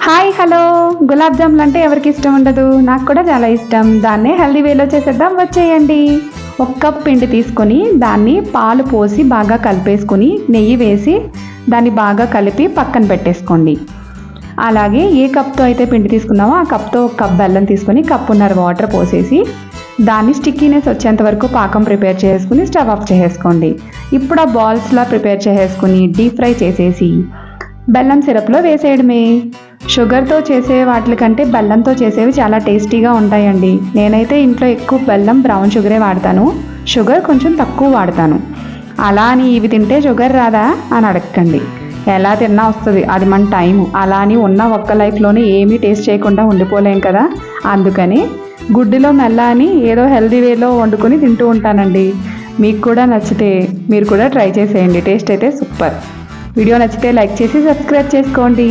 Hi hello gulab జాములు అంటే ఎవరికి ఇష్టం ఉండదు. నాకు కూడా చాలా ఇష్టం. దాన్నే హెల్దీ వేలో చేసేద్దాం, వచ్చేయండి. 1 కప్ పిండి తీసుకొని దాన్ని పాలు పోసి బాగా కలిపేసుకొని నెయ్యి వేసి దాన్ని బాగా కలిపి పక్కన పెట్టేసుకోండి. అలాగే ఏ కప్తో అయితే పిండి తీసుకున్నామో ఆ కప్తో 1 కప్ బెల్లం తీసుకొని కప్పున్నర వాటర్ పోసేసి దాన్ని స్టిక్కీనెస్ వచ్చేంత వరకు పాకం ప్రిపేర్ చేసుకుని స్టవ్ ఆఫ్ చేసేసుకోండి. ఇప్పుడు ఆ బాల్స్లా ప్రిపేర్ చేసేసుకుని డీప్ ఫ్రై చేసేసి బెల్లం సిరప్లో వేసేయడమే. షుగర్తో చేసే వాటికంటే బెల్లంతో చేసేవి చాలా టేస్టీగా ఉంటాయండి. నేనైతే ఇంట్లో ఎక్కువ బెల్లం బ్రౌన్ షుగరే వాడతాను, షుగర్ కొంచెం తక్కువ వాడతాను. అలా అని ఇవి తింటే షుగర్ రాదా అని అడగండి. ఎలా తిన్నా వస్తుంది, అది మన టైము. అలా అని ఉన్న ఒక్క లైఫ్లోనే ఏమీ టేస్ట్ చేయకుండా ఉండిపోలేం కదా. అందుకని గుడ్డిలో మెల్ల అని ఏదో హెల్దీ వేలో వండుకొని తింటూ ఉంటానండి. మీకు కూడా నచ్చితే మీరు కూడా ట్రై చేసేయండి. టేస్ట్ అయితే సూపర్. వీడియో నచ్చితే లైక్ చేసి సబ్స్క్రైబ్ చేసుకోండి.